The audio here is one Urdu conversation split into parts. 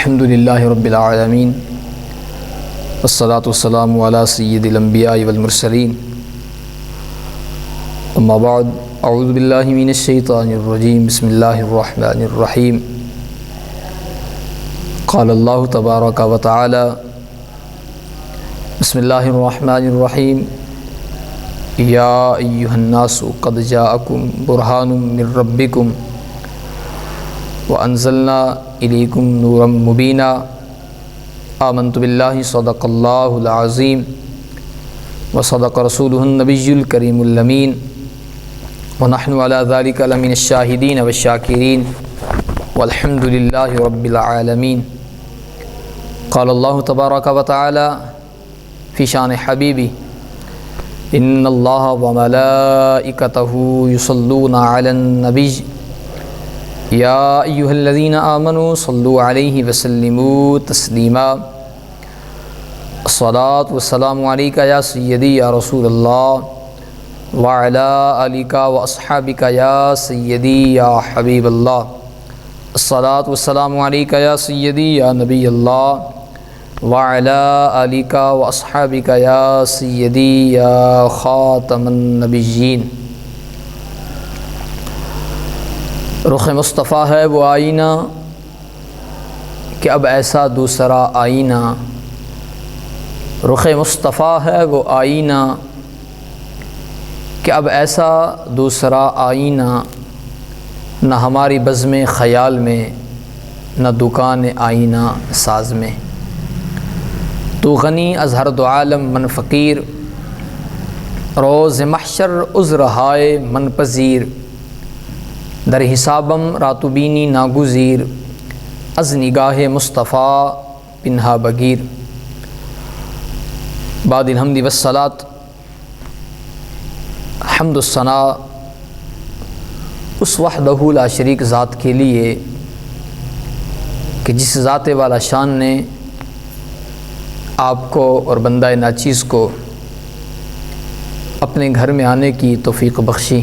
الحمد للہ رب العالمین والصلاة والسلام علی سید الانبیاء والمرسلین اما بعد اعوذ باللہ من الشیطان الرجیم بسم اللہ الرحمن الرحیم قال اللہ تبارک و تعالی بسم اللہ الرحمن الرحیم یا ایہا الناس قد جاءکم برہان من ربکم وانزلنا الیکم نورا مبینا آمنت باللہ صدق اللہ العظیم وصدق رسولہ النبی الکریم الامین ونحن علی ذلک لمن الشاہدین والشاکرین والحمد للہ رب العالمین قال اللہ تبارک و تعالی فی شان حبیبی ان اللہ وملائکتہ یصلون علی النبی یا ایہا الذین آمنوا صلوا علیہ وسلموا تسلیما الصلاة والسلام علیکہ یا سیدی یا رسول اللہ وعلا آلکہ واصحابکہ یا سیدی یا حبیب اللہ الصلاة والسلام علیکہ یا سیدی یا نبی اللہ وعلا آلکہ واصحابکہ یا سیدی یا خاتم النبیین۔ رخ مصطفیٰ ہے وہ آئینہ کہ اب ایسا دوسرا آئینہ، رخ مصطفیٰ ہے وہ آئینہ کہ اب ایسا دوسرا آئینہ، نہ ہماری بزم خیال میں نہ دکان آئینہ ساز میں۔ تو غنی از ہر دو عالم من فقیر، روز محشر عذر ہائے من پذیر، در حسابم راتبینی ناگزیر، از نگاہ مصطفیٰ پنہا بگیر۔ بعد الحمد والصلاة، حمد الثناء اس وحدہ لا شریک ذات کے لیے کہ جس ذات والا شان نے آپ کو اور بندہ ناچیز کو اپنے گھر میں آنے کی توفیق بخشی،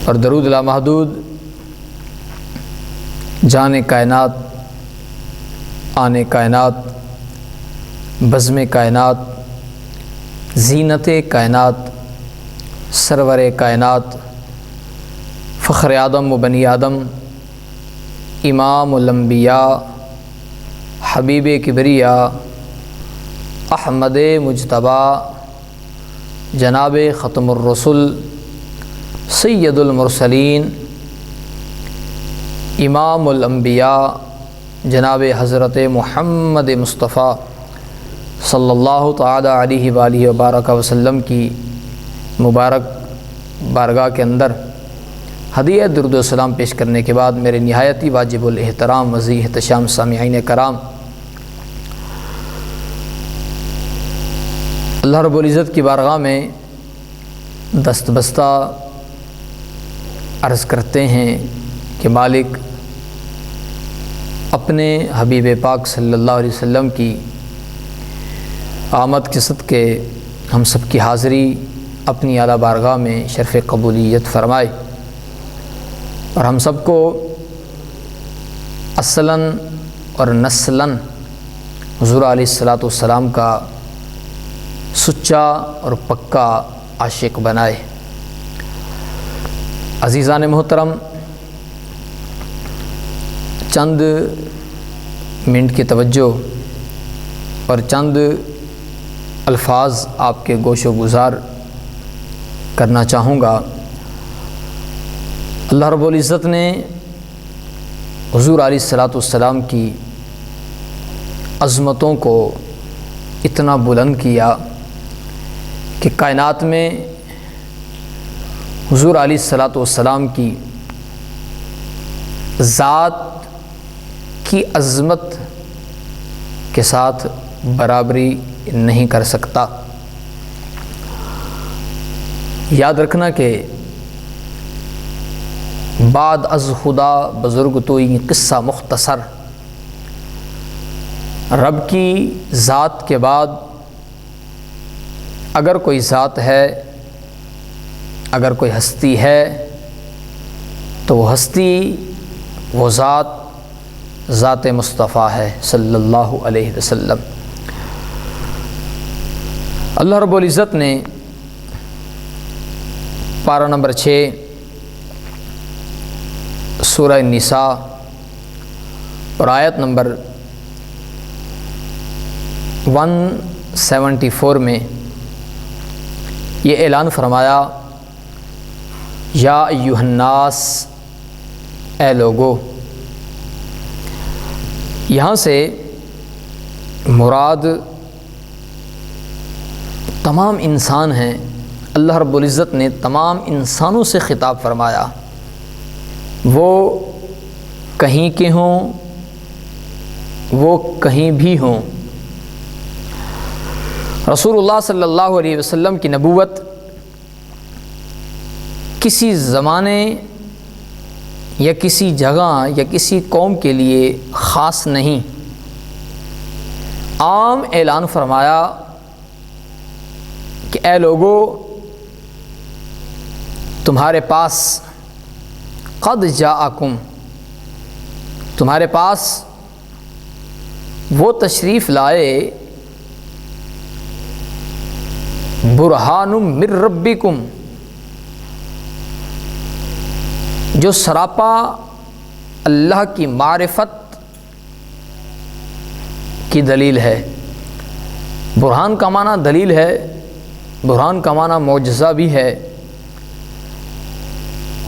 اور درود لامحدود جان کائنات، آن کائنات، بزم کائنات، زینت کائنات، سرور کائنات، فخر آدم و بنی آدم، امام الانبیاء، حبیب کبریاء، احمد مجتبیٰ، جناب ختم الرسل، سید المرسلین، امام الانبیاء، جناب حضرت محمد مصطفیٰ صلی اللہ تعالی علیہ وآلہ وبارک وسلم کی مبارک بارگاہ کے اندر ہدیہ درود و سلام پیش کرنے کے بعد میرے نہایتی واجب الاحترام وذی احتشام سامعین کرام، اللہ رب العزت کی بارگاہ میں دست بستہ عرض کرتے ہیں کہ مالک اپنے حبیب پاک صلی اللہ علیہ وسلم کی آمد کے صدقے ہم سب کی حاضری اپنی اعلیٰ بارگاہ میں شرف قبولیت فرمائے، اور ہم سب کو اصلاً اور نسلاً حضور علیہ الصلاۃ والسلام کا سچا اور پکا عاشق بنائے۔ عزیزان محترم، چند منٹ کی توجہ اور چند الفاظ آپ کے گوش و گزار کرنا چاہوں گا۔ اللہ رب العزت نے حضور علیہ الصلاۃ والسلام کی عظمتوں کو اتنا بلند کیا کہ کائنات میں حضور علیہ الصلاۃ والسلام کی ذات کی عظمت کے ساتھ برابری نہیں کر سکتا۔ یاد رکھنا کہ بعد از خدا بزرگ تو یہ قصہ مختصر، رب کی ذات کے بعد اگر کوئی ذات ہے، اگر کوئی ہستی ہے تو وہ ہستی، وہ ذات ذات مصطفیٰ ہے صلی اللہ علیہ وسلم۔ اللہ رب العزت نے پارہ نمبر 6 سورہ نساء اور آیت نمبر 174 میں یہ اعلان فرمایا، یا ایھا الناس، اے لوگو۔ یہاں سے مراد تمام انسان ہیں۔ اللہ رب العزت نے تمام انسانوں سے خطاب فرمایا، وہ کہیں کے ہوں، وہ کہیں بھی ہوں۔ رسول اللہ صلی اللہ علیہ وسلم کی نبوت کسی زمانے یا کسی جگہ یا کسی قوم کے لیے خاص نہیں، عام اعلان فرمایا کہ اے لوگو، تمہارے پاس قد جاءکم، تمہارے پاس وہ تشریف لائے، برہان من ربکم، جو سراپا اللہ کی معرفت کی دلیل ہے۔ برہان کا معنی دلیل ہے، برہان کا معنی معجزہ بھی ہے۔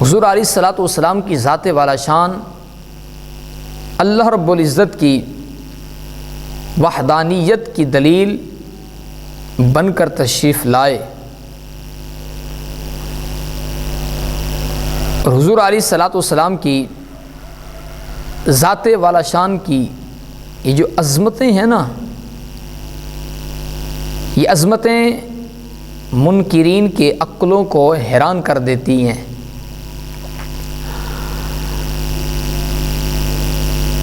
حضور علیہ الصلاۃ والسلام کی ذات والا شان اللہ رب العزت کی وحدانیت کی دلیل بن کر تشریف لائے، اور حضور علیہ الصلاۃ والسلام کی ذات والا شان کی یہ جو عظمتیں ہیں نا، یہ عظمتیں منکرین کے عقلوں کو حیران کر دیتی ہیں۔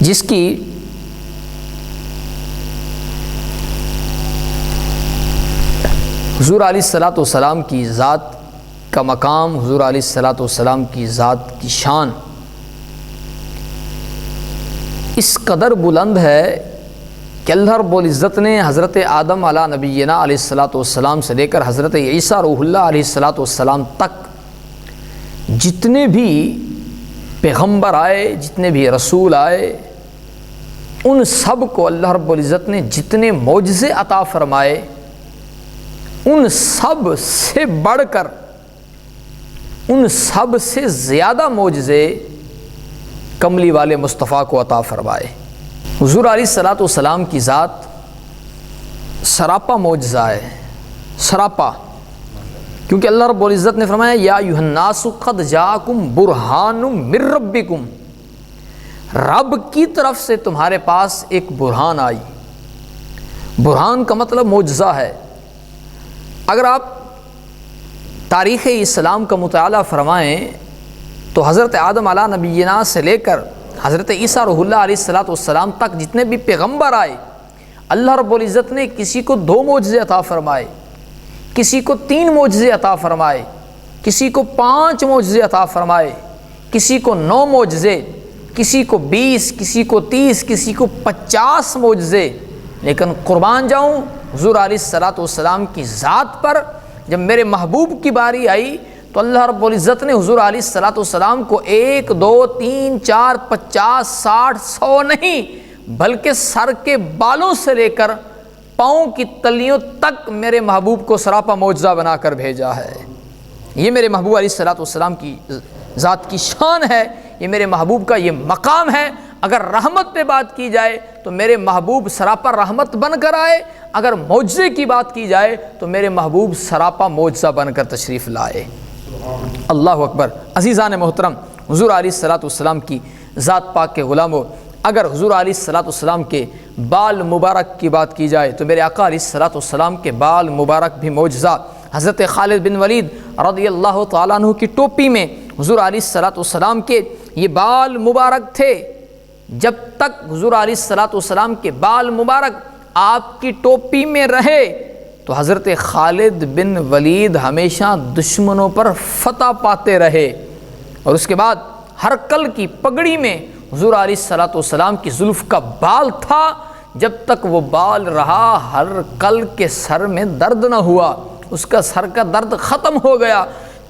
جس کی حضور علیہ الصلاۃ والسلام کی ذات کا مقام، حضور علیہ الصلاۃ والسلام کی ذات کی شان اس قدر بلند ہے کہ اللہ رب العزت نے حضرت آدم علیہ نبینا علیہ الصلاۃ والسلام سے لے کر حضرت عیسیٰ روح اللہ علیہ الصلاۃ والسلام تک جتنے بھی پیغمبر آئے، جتنے بھی رسول آئے، ان سب کو اللہ رب العزت نے جتنے معجزے عطا فرمائے، ان سب سے بڑھ کر، ان سب سے زیادہ معجزے کملی والے مصطفیٰ کو عطا فرمائے۔ حضور علیہ الصلاۃ والسلام کی ذات سراپا معجزہ ہے، سراپا، کیونکہ اللہ رب العزت نے فرمایا، یا ایھا الناس قد جاءکم برہان من ربکم، رب کی طرف سے تمہارے پاس ایک برہان آئی۔ برہان کا مطلب معجزہ ہے۔ اگر آپ تاریخ اسلام کا مطالعہ فرمائیں تو حضرت آدم علیہ نبینا سے لے کر حضرت عیسیٰ روح اللہ علیہ الصلاۃ والسلام تک جتنے بھی پیغمبر آئے، اللہ رب العزت نے کسی کو 2 معجزے عطا فرمائے، کسی کو 3 معجزے عطا فرمائے، کسی کو 5 معجزے عطا فرمائے، کسی کو 9 معجزے، کسی کو 20، کسی کو 30، کسی کو 50 معجزے۔ لیکن قربان جاؤں حضور علیہ الصلاۃ والسلام کی ذات پر جب میرے محبوب کی باری آئی تو اللہ رب العزت نے حضور علیہ الصلاۃ والسلام کو 1، 2، 3، 4، 50، 60، 100 نہیں، بلکہ سر کے بالوں سے لے کر پاؤں کی تلیوں تک میرے محبوب کو سراپا معجزہ بنا کر بھیجا ہے۔ یہ میرے محبوب علیہ الصلاۃ والسلام کی ذات کی شان ہے، یہ میرے محبوب کا یہ مقام ہے۔ اگر رحمت پہ بات کی جائے تو میرے محبوب سراپا رحمت بن کر آئے، اگر معجزے کی بات کی جائے تو میرے محبوب سراپا معجزہ بن کر تشریف لائے۔ اللہ اکبر۔ عزیزان محترم، حضور علیہ الصلاۃ والسلام کی ذات پاک کے غلاموں، اگر حضور علیہ الصلاۃ والسلام کے بال مبارک کی بات کی جائے تو میرے آقا علیہ الصلاۃ والسلام کے بال مبارک بھی معجزہ۔ حضرت خالد بن ولید رضی اللہ تعالیٰ عنہ کی ٹوپی میں حضور علیہ الصلاۃ والسلام کے یہ بال مبارک تھے۔ جب تک حضور علیہ الصلاۃ والسلام کے بال مبارک آپ کی ٹوپی میں رہے تو حضرت خالد بن ولید ہمیشہ دشمنوں پر فتح پاتے رہے، اور اس کے بعد ہرقل کی پگڑی میں حضور علیہ الصلوۃ والسلام کی زلف کا بال تھا، جب تک وہ بال رہا ہر کل کے سر میں درد نہ ہوا، اس کا سر کا درد ختم ہو گیا۔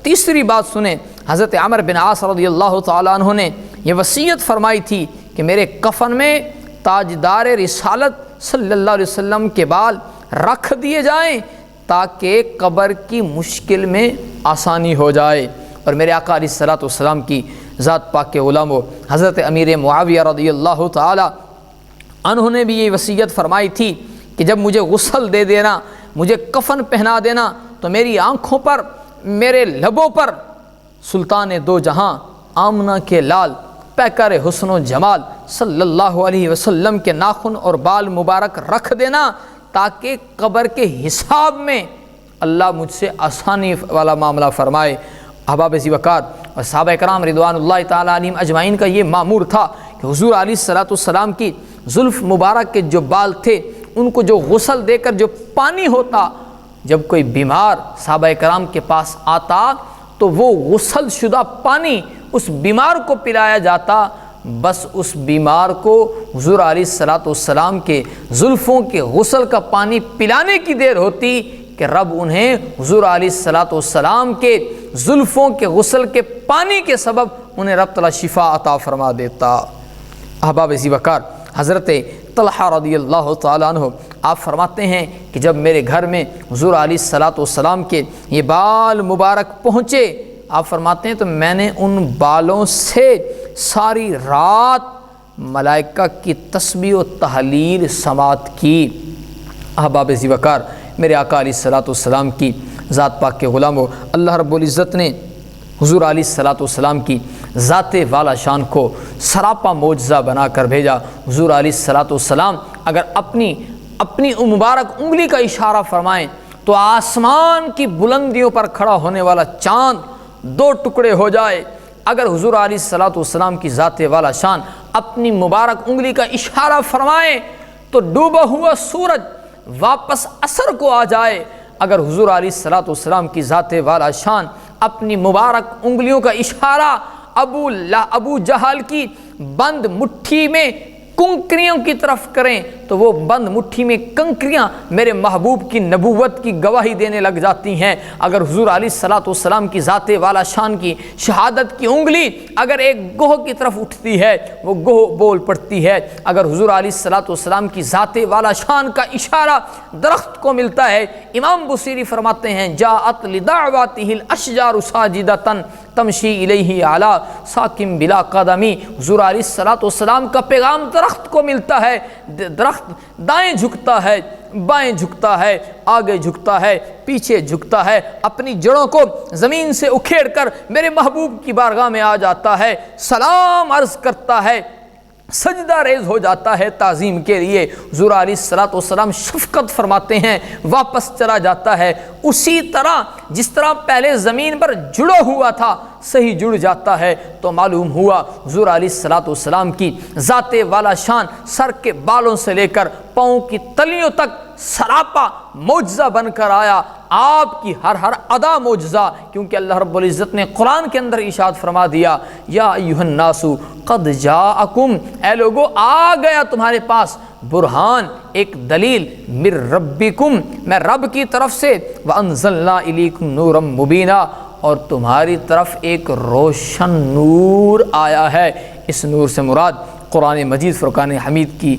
تیسری بات سنیں، حضرت عمرو بن عاص رضی اللہ تعالیٰ عنہ نے یہ وصیت فرمائی تھی کہ میرے کفن میں تاجدار رسالت صلی اللہ علیہ وسلم کے بال رکھ دیے جائیں تاکہ قبر کی مشکل میں آسانی ہو جائے۔ اور میرے آقا علیہ الصلوۃ والسلام کی ذات پاک کے غلام حضرت امیر معاویہ رضی اللہ تعالی عنہ نے بھی یہ وصیت فرمائی تھی کہ جب مجھے غسل دے دینا، مجھے کفن پہنا دینا، تو میری آنکھوں پر، میرے لبوں پر سلطان دو جہاں آمنہ کے لال پیکر حسن و جمال صلی اللہ علیہ وسلم کے ناخن اور بال مبارک رکھ دینا تاکہ قبر کے حساب میں اللہ مجھ سے آسانی والا معاملہ فرمائے۔ احباب ذی وقار اور صحابہ کرام رضوان اللہ تعالیٰ علیہم اجمعین کا یہ معمور تھا کہ حضور علیہ الصلوۃ والسلام کی زلف مبارک کے جو بال تھے ان کو جو غسل دے کر جو پانی ہوتا، جب کوئی بیمار صحابہ کرام کے پاس آتا تو وہ غسل شدہ پانی اس بیمار کو پلایا جاتا، بس اس بیمار کو حضور علیہ الصلوۃ والسلام کے زلفوں کے غسل کا پانی پلانے کی دیر ہوتی کہ رب انہیں حضور علیہ الصلوۃ والسلام کے زلفوں کے غسل کے پانی کے سبب انہیں رب تعالیٰ شفا عطا فرما دیتا۔ احباب ذی وقار، حضرت طلحہ رضی اللہ تعالیٰ عنہ آپ فرماتے ہیں کہ جب میرے گھر میں حضور علیہ الصلوۃ والسلام کے یہ بال مبارک پہنچے، آپ فرماتے ہیں تو میں نے ان بالوں سے ساری رات ملائکہ کی تسبیح و تحلیل سماعت کی۔ احباب ذی وقار، میرے آقا علیہ الصلوۃ والسلام کی ذات پاک کے غلاموں، اللہ رب العزت نے حضور علیہ الصلوۃ والسلام کی ذات والا شان کو سراپا معجزہ بنا کر بھیجا۔ حضور علیہ الصلوۃ والسلام اگر اپنی مبارک انگلی کا اشارہ فرمائیں تو آسمان کی بلندیوں پر کھڑا ہونے والا چاند دو ٹکڑے ہو جائے۔ اگر حضور علیہ الصلوۃ والسلام کی ذات والا شان اپنی مبارک انگلی کا اشارہ فرمائیں تو ڈوبا ہوا سورج واپس عصر کو آ جائے۔ اگر حضور علیہ الصلوۃ والسلام کی ذات والا شان اپنی مبارک انگلیوں کا اشارہ ابو جہل کی بند مٹھی میں کنکریوں کی طرف کریں تو وہ بند مٹھی میں کنکریاں میرے محبوب کی نبوت کی گواہی دینے لگ جاتی ہیں۔ اگر حضور علیہ الصلوۃ والسلام کی ذات والا شان کی شہادت کی انگلی اگر ایک گوہ کی طرف اٹھتی ہے وہ گوہ بول پڑتی ہے۔ اگر حضور علیہ الصلوۃ والسلام کی ذات والا شان کا اشارہ درخت کو ملتا ہے، امام بصیری فرماتے ہیں جاءت لدعواتہ الاشجار ساجدۃ تمشی الیہ علی ساکن بلا قدمی۔ حضور علیہ الصلوۃ والسلام کا پیغام درخت کو ملتا ہے، درخت دائیں جھکتا ہے، بائیں جھکتا ہے، آگے جھکتا ہے، پیچھے جھکتا ہے، اپنی جڑوں کو زمین سے اکھیڑ کر میرے محبوب کی بارگاہ میں آ جاتا ہے، سلام عرض کرتا ہے، سجدہ ریز ہو جاتا ہے تعظیم کے لیے۔ حضور علیہ الصلوۃ والسلام شفقت فرماتے ہیں، واپس چلا جاتا ہے، اسی طرح جس طرح پہلے زمین پر جڑا ہوا تھا صحیح جڑ جاتا ہے۔ تو معلوم ہوا حضور علیہ الصلوۃ والسلام کی ذات والا شان سر کے بالوں سے لے کر پاؤں کی تلیوں تک سراپا معجزہ بن کر آیا، آپ کی ہر ادا معجزہ، کیونکہ اللہ رب العزت نے قرآن کے اندر ارشاد فرما دیا یا ایھا الناس قد جاءکم، اے لوگو آ گیا تمہارے پاس برہان، ایک دلیل، من ربکم، میں رب کی طرف سے، وانزلنا الیکم نورا مبینا، اور تمہاری طرف ایک روشن نور آیا ہے۔ اس نور سے مراد قرآن مجید فرقان حمید کی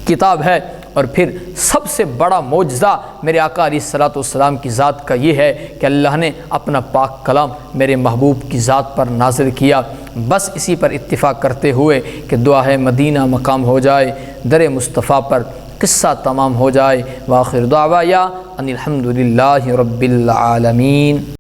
کتاب ہے۔ اور پھر سب سے بڑا معجزہ میرے آقا علیہ الصلوۃ والسلام کی ذات کا یہ ہے کہ اللہ نے اپنا پاک کلام میرے محبوب کی ذات پر نازل کیا۔ بس اسی پر اتفاق کرتے ہوئے کہ دعا ہے مدینہ مقام ہو جائے، در مصطفیٰ پر قصہ تمام ہو جائے۔ وآخر دعوایا ان الحمد للہ رب العالمین۔